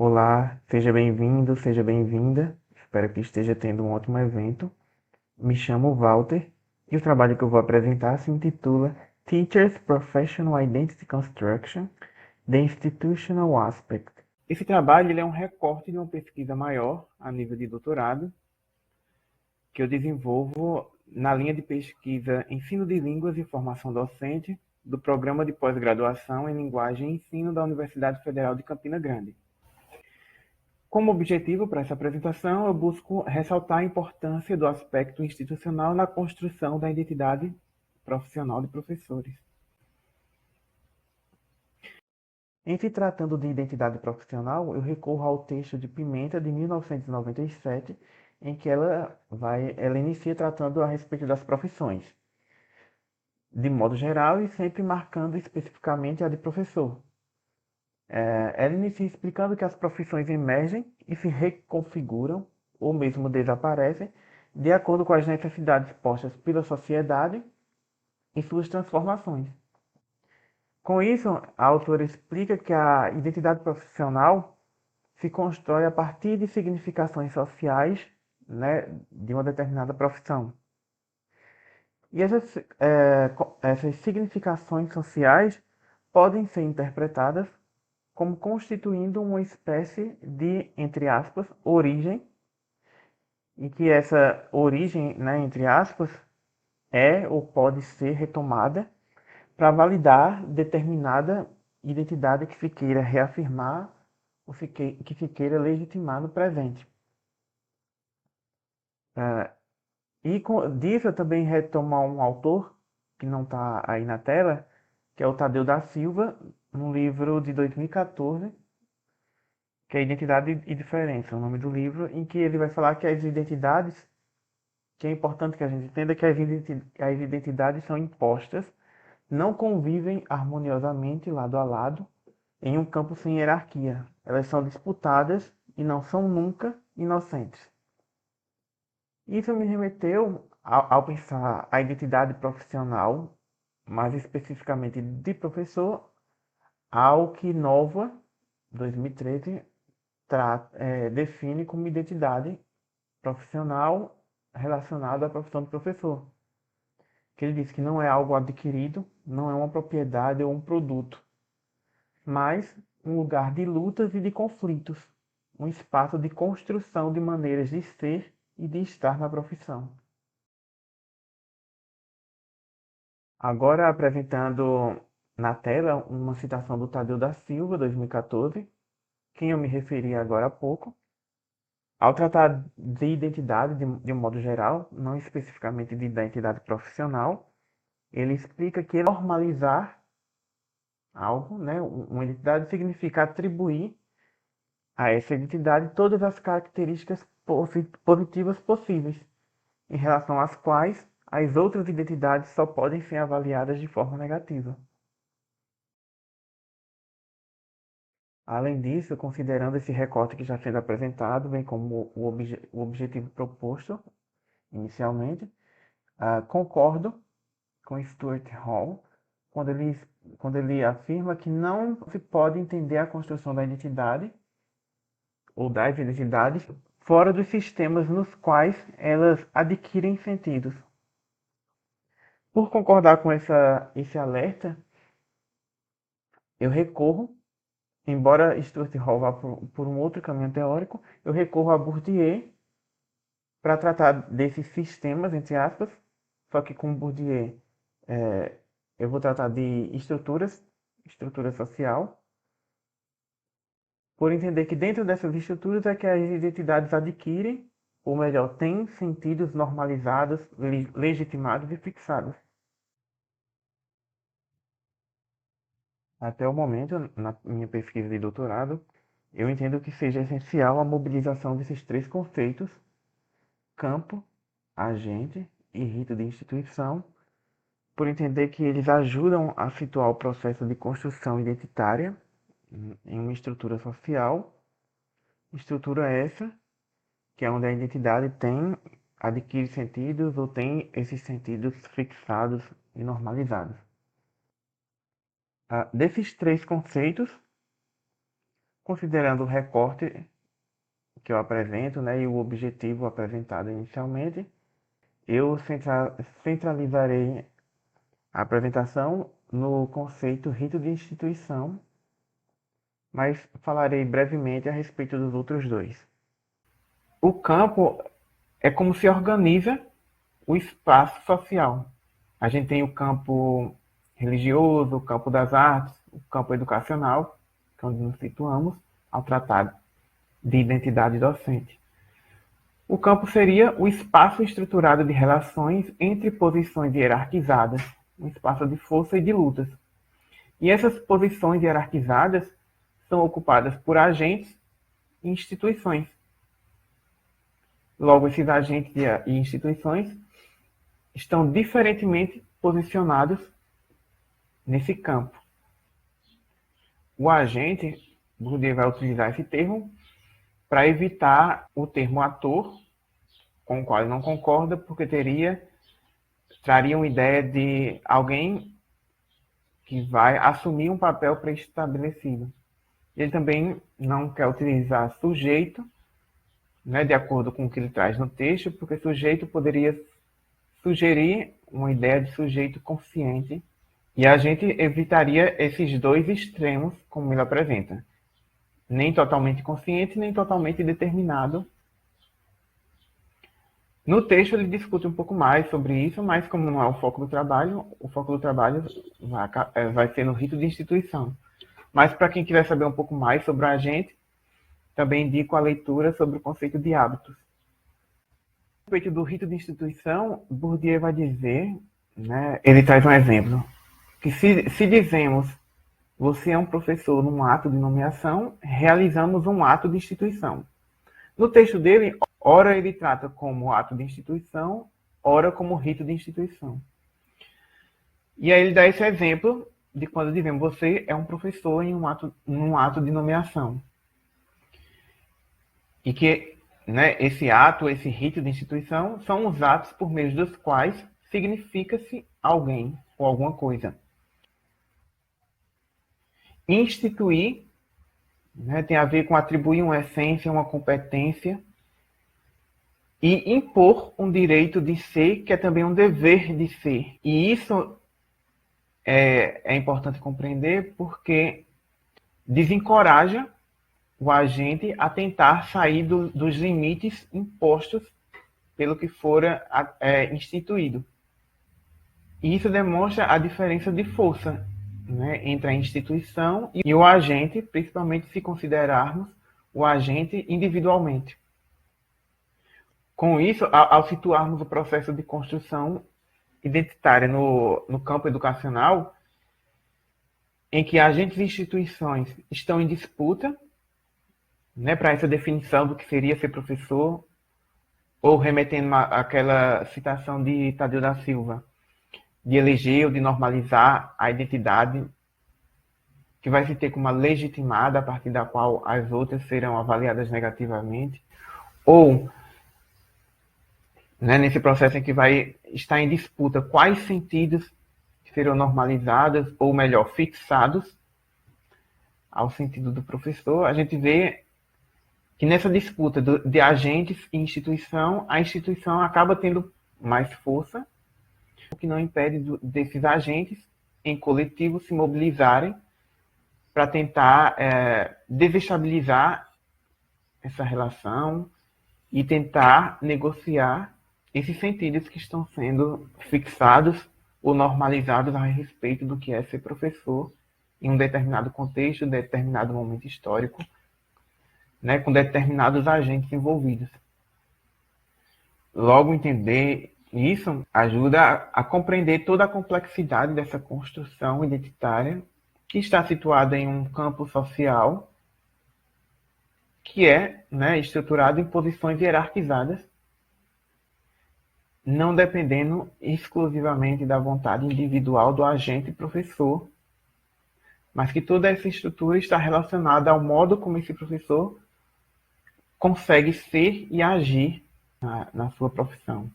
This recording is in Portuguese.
Olá, seja bem-vindo, seja bem-vinda. Espero que esteja tendo um ótimo evento. Me chamo Walter e o trabalho que eu vou apresentar se intitula Teachers Professional Identity Construction: The Institutional Aspect. Esse trabalho ele é um recorte de uma pesquisa maior a nível de doutorado que eu desenvolvo na linha de pesquisa Ensino de Línguas e Formação Docente do Programa de Pós-Graduação em Linguagem e Ensino da Universidade Federal de Campina Grande. Como objetivo para essa apresentação, eu busco ressaltar a importância do aspecto institucional na construção da identidade profissional de professores. Em se tratando de identidade profissional, eu recorro ao texto de Pimenta, de 1997, em que ela inicia tratando a respeito das profissões, de modo geral e sempre marcando especificamente a de professor. Ela inicia explicando que as profissões emergem e se reconfiguram ou mesmo desaparecem de acordo com as necessidades postas pela sociedade e suas transformações. Com isso, a autora explica que a identidade profissional se constrói a partir de significações sociais, né, de uma determinada profissão. E essas significações sociais podem ser interpretadas como constituindo uma espécie de, entre aspas, origem, e que essa origem, né, entre aspas, é ou pode ser retomada para validar determinada identidade que se queira reafirmar ou que se queira legitimar no presente. Disso eu também retomar um autor que não está aí na tela, que é o Tadeu da Silva, num livro de 2014, que é Identidade e Diferença, o nome do livro, em que ele vai falar que as identidades, que é importante que a gente entenda que as identidades são impostas, não convivem harmoniosamente lado a lado em um campo sem hierarquia. Elas são disputadas e não são nunca inocentes. Isso me remeteu, ao pensar a identidade profissional, mais especificamente de professor, ao que Nova, 2013, define como identidade profissional relacionada à profissão de professor. Que ele diz que não é algo adquirido, não é uma propriedade ou um produto, mas um lugar de lutas e de conflitos, um espaço de construção de maneiras de ser e de estar na profissão. Agora apresentando na tela uma citação do Tadeu da Silva, 2014, quem eu me referi agora há pouco. Ao tratar de identidade de um modo geral, não especificamente de identidade profissional, ele explica que normalizar algo, né, uma identidade significa atribuir a essa identidade todas as características positivas possíveis, em relação às quais as outras identidades só podem ser avaliadas de forma negativa. Além disso, considerando esse recorte que já sendo apresentado, bem como o objetivo proposto inicialmente, concordo com Stuart Hall quando ele afirma que não se pode entender a construção da identidade ou das identidades fora dos sistemas nos quais elas adquirem sentidos. Por concordar com esse alerta, eu recorro, embora Stuart Hall vá por um outro caminho teórico, eu recorro a Bourdieu para tratar desses sistemas, entre aspas, só que com Bourdieu eu vou tratar de estrutura social, por entender que dentro dessas estruturas é que as identidades adquirem, ou melhor, têm sentidos normalizados, legitimados e fixados. Até o momento, na minha pesquisa de doutorado, eu entendo que seja essencial a mobilização desses três conceitos: campo, agente e rito de instituição, por entender que eles ajudam a situar o processo de construção identitária em uma estrutura social, estrutura essa que é onde a identidade adquire sentidos ou tem esses sentidos fixados e normalizados. Desses três conceitos, Considerando o recorte que eu apresento, né, e o objetivo apresentado inicialmente, eu centralizarei a apresentação no conceito rito de instituição, mas falarei brevemente a respeito dos outros dois. O campo é como se organiza o espaço social. A gente tem o campo religioso, o campo das artes, o campo educacional, que é onde nos situamos ao tratar de identidade docente. O campo seria o espaço estruturado de relações entre posições hierarquizadas, um espaço de força e de lutas. E essas posições hierarquizadas são ocupadas por agentes e instituições. Logo, esses agentes e instituições estão diferentemente posicionados nesse campo. O agente, Bourdieu vai utilizar esse termo para evitar o termo ator, com o qual ele não concorda, porque traria uma ideia de alguém que vai assumir um papel pré-estabelecido. Ele também não quer utilizar sujeito, né, de acordo com o que ele traz no texto, porque sujeito poderia sugerir uma ideia de sujeito consciente, e a gente evitaria esses dois extremos, como ele apresenta. Nem totalmente consciente, nem totalmente determinado. No texto ele discute um pouco mais sobre isso, mas como não é o foco do trabalho vai ser no rito de instituição. Mas para quem quiser saber um pouco mais sobre a gente, também indico a leitura sobre o conceito de hábitos. A respeito do rito de instituição, Bourdieu vai dizer, né, ele traz um exemplo, que se dizemos você é um professor num ato de nomeação, realizamos um ato de instituição. No texto dele, ora ele trata como ato de instituição, ora como rito de instituição. E aí ele dá esse exemplo de quando dizemos você é um professor em num ato de nomeação. E que, né, esse ato, esse rito de instituição, são os atos por meio dos quais significa-se alguém ou alguma coisa. Instituir, né, tem a ver com atribuir uma essência, uma competência, e impor um direito de ser, que é também um dever de ser. E isso é importante compreender porque desencoraja o agente a tentar sair dos limites impostos pelo que fora instituído. E isso demonstra a diferença de força, né, entre a instituição e o agente, principalmente se considerarmos o agente individualmente. Com isso, ao situarmos o processo de construção identitária no campo educacional, em que agentes e instituições estão em disputa, né, para essa definição do que seria ser professor, ou remetendo àquela citação de Tadeu da Silva, de eleger ou de normalizar a identidade que vai se ter como legitimada, a partir da qual as outras serão avaliadas negativamente, ou, né, nesse processo em que vai estar em disputa quais sentidos serão normalizados, ou melhor, fixados ao sentido do professor, a gente vê que nessa disputa de agentes e instituição, a instituição acaba tendo mais força, o que não impede desses agentes em coletivo se mobilizarem para tentar desestabilizar essa relação e tentar negociar esses sentidos que estão sendo fixados ou normalizados a respeito do que é ser professor em um determinado contexto, determinado momento histórico, né, com determinados agentes envolvidos. Logo, entender isso ajuda a compreender toda a complexidade dessa construção identitária que está situada em um campo social que é, né, estruturado em posições hierarquizadas, não dependendo exclusivamente da vontade individual do agente professor, mas que toda essa estrutura está relacionada ao modo como esse professor consegue ser e agir na sua profissão.